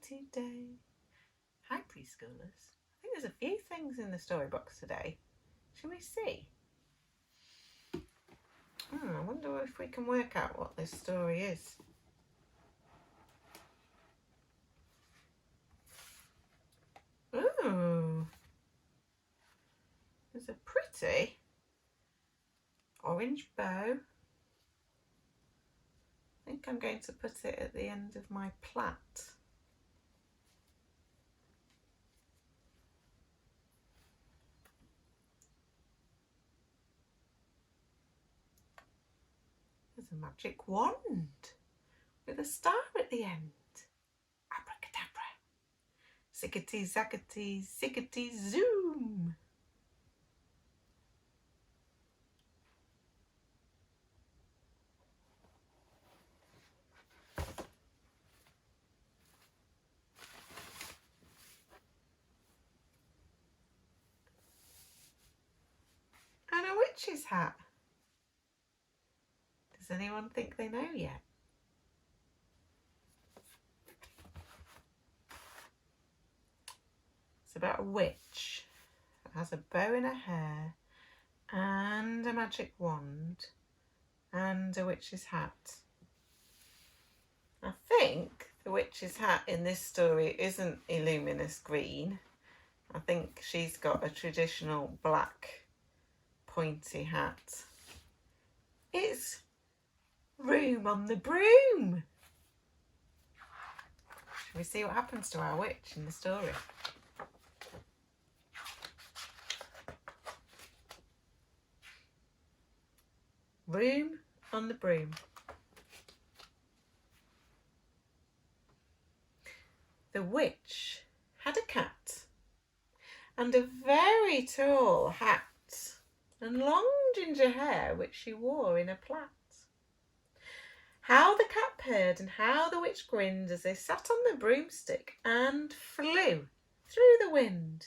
today? Hi, preschoolers. I think there's a few things in the storybox today. Shall we see? I wonder if we can work out what this story is. Ooh, there's a pretty orange bow. I think I'm going to put it at the end of my plait. There's a magic wand with a star at the end. Abracadabra. Ziggity zaggity ziggity zoom. And a witch's hat. Does anyone think they know yet? It's about a witch that has a bow in her hair and a magic wand and a witch's hat. I think the witch's hat in this story isn't Illuminous green. I think she's got a traditional black pointy hat. It's Room on the Broom. Shall we see what happens to our witch in the story? Room on the Broom. The witch had a cat and a very tall hat and long ginger hair which she wore in a plait. How the cat purred and how the witch grinned as they sat on the broomstick and flew through the wind.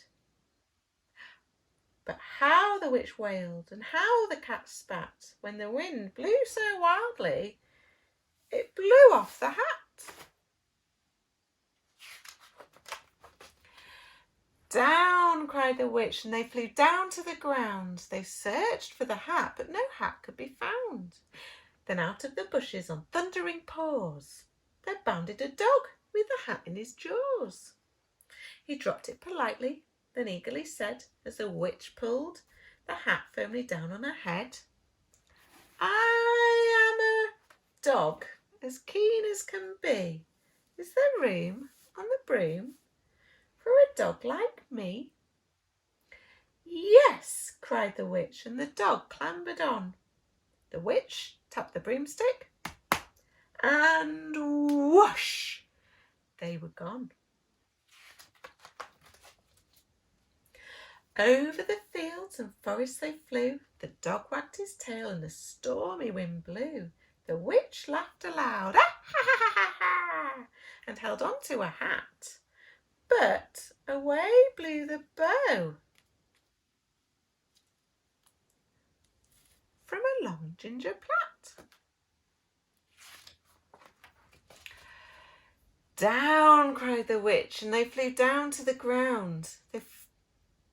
But how the witch wailed and how the cat spat when the wind blew so wildly it blew off the hat. Down, cried the witch, and they flew down to the ground. They searched for the hat, but no hat could be found. Then out of the bushes on thundering paws there bounded a dog with the hat in his jaws. He dropped it politely, then eagerly said, as the witch pulled the hat firmly down on her head, I am a dog as keen as can be. Is there room on the broom for a dog like me? Yes, cried the witch, and the dog clambered on. The witch tapped the broomstick and whoosh, they were gone. Over the fields and forests they flew. The dog wagged his tail and the stormy wind blew. The witch laughed aloud, ah, ha, ha, ha, ha, and held on to a hat. But away blew the bow from a long ginger plait. Down, cried the witch, and they flew down to the ground. They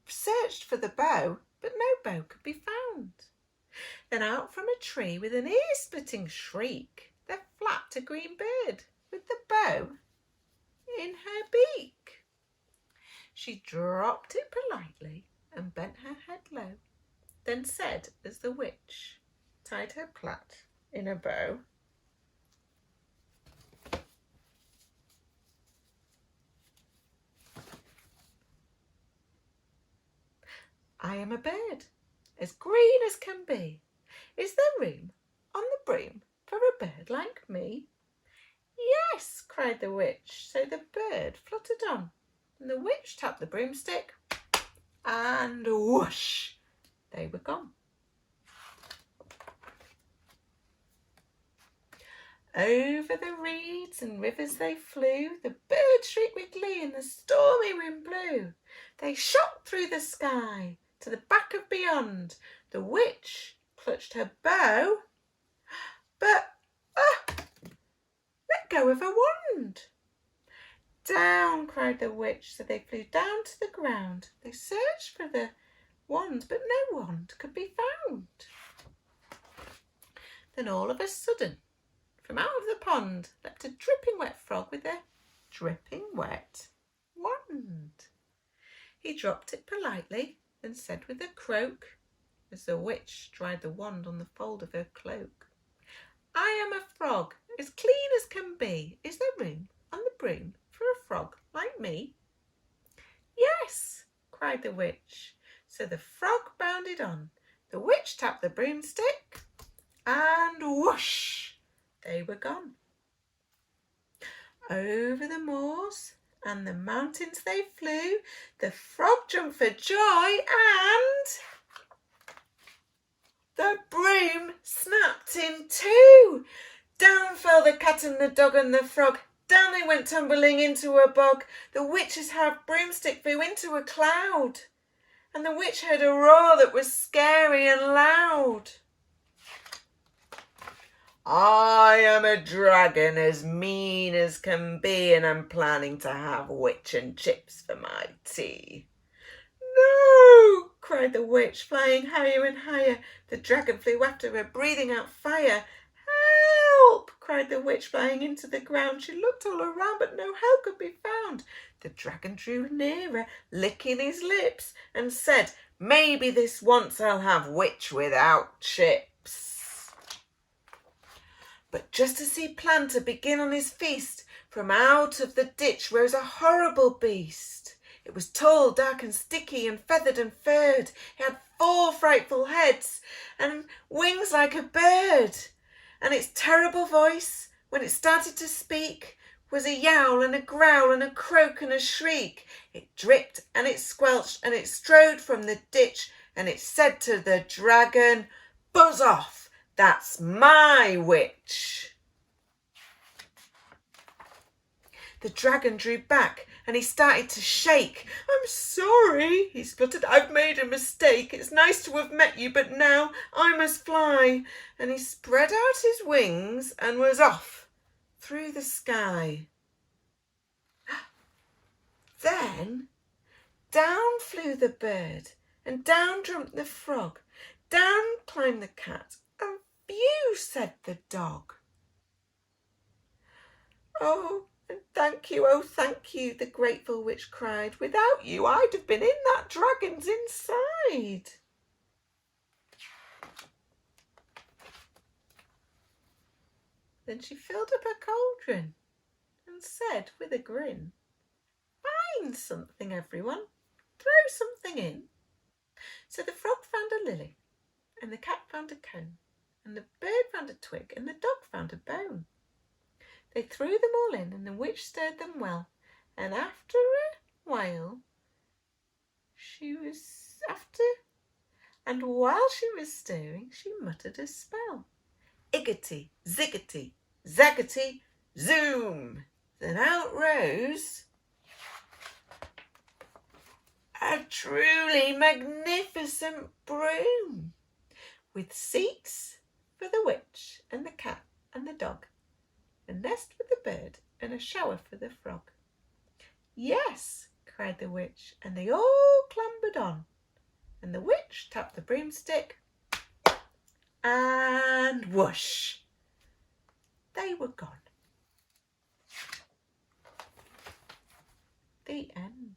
searched for the bow, but no bow could be found. Then out from a tree with an ear-splitting shriek, there flapped a green bird with the bow in her beak. She dropped it politely and bent her head low, then said as the witch tied her plait in a bow, I am a bird as green as can be. Is there room on the broom for a bird like me? Yes, cried the witch. So the bird fluttered on, and the witch tapped the broomstick, and whoosh, they were gone. Over the reeds and rivers they flew. The birds shrieked with glee and the stormy wind blew. They shot through the sky to the back of beyond. The witch clutched her bow, but let go of her wand. down, cried the witch. So they flew down to the ground. They searched for the wand, but no wand could be found. Then all of a sudden, from out of the pond leapt a dripping wet frog with a dripping wet wand. He dropped it politely and said with a croak, as the witch dried the wand on the fold of her cloak, I am a frog, as clean as can be. Is there room on the broom for a frog like me? Yes, cried the witch. So the frog bounded on. The witch tapped the broomstick, and whoosh, they were gone. Over the moors and the mountains they flew. The frog jumped for joy, and the broom snapped in two. Down fell the cat and the dog and the frog. Down they went tumbling into a bog. The witch's half broomstick flew into a cloud, and the witch heard a roar that was scary and loud. I am a dragon as mean as can be, and I'm planning to have witch and chips for my tea. No, cried the witch, flying higher and higher. The dragon flew after her, breathing out fire. Help, cried the witch, flying into the ground. She looked all around, but no help could be found. The dragon drew nearer, licking his lips, and said, maybe this once I'll have witch without chips. But just as he planned to begin on his feast, from out of the ditch rose a horrible beast. It was tall, dark and sticky, and feathered and furred. It had 4 frightful heads and wings like a bird. And its terrible voice, when it started to speak, was a yowl and a growl and a croak and a shriek. It dripped and it squelched and it strode from the ditch, and it said to the dragon, buzz off, that's my witch. The dragon drew back and he started to shake. I'm sorry, he spluttered. I've made a mistake. It's nice to have met you, but now I must fly. And he spread out his wings and was off through the sky. Then down flew the bird and down jumped the frog. Down climbed the cat and phew, said the dog. Oh, thank you, the grateful witch cried. Without you, I'd have been in that dragon's inside. Then she filled up her cauldron and said with a grin, find something, everyone. Throw something in. So the frog found a lily, and the cat found a cone, and the bird found a twig, and the dog found a bone. They threw them all in, and the witch stirred them well, and after a while while she was stirring, she muttered a spell. Iggity, ziggity, zaggity, zoom. Then out rose a truly magnificent broom, with seats for the witch and the cat and the dog, a nest for the bird and a shower for the frog. Yes, cried the witch, and they all clambered on, and the witch tapped the broomstick, and whoosh, they were gone. The end.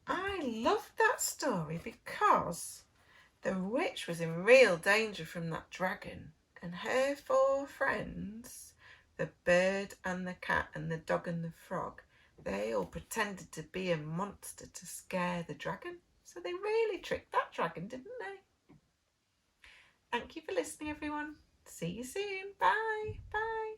I loved that story because the witch was in real danger from that dragon, and her 4 friends, the bird and the cat and the dog and the frog, they all pretended to be a monster to scare the dragon. So they really tricked that dragon, didn't they? Thank you for listening, everyone. See you soon. Bye. Bye.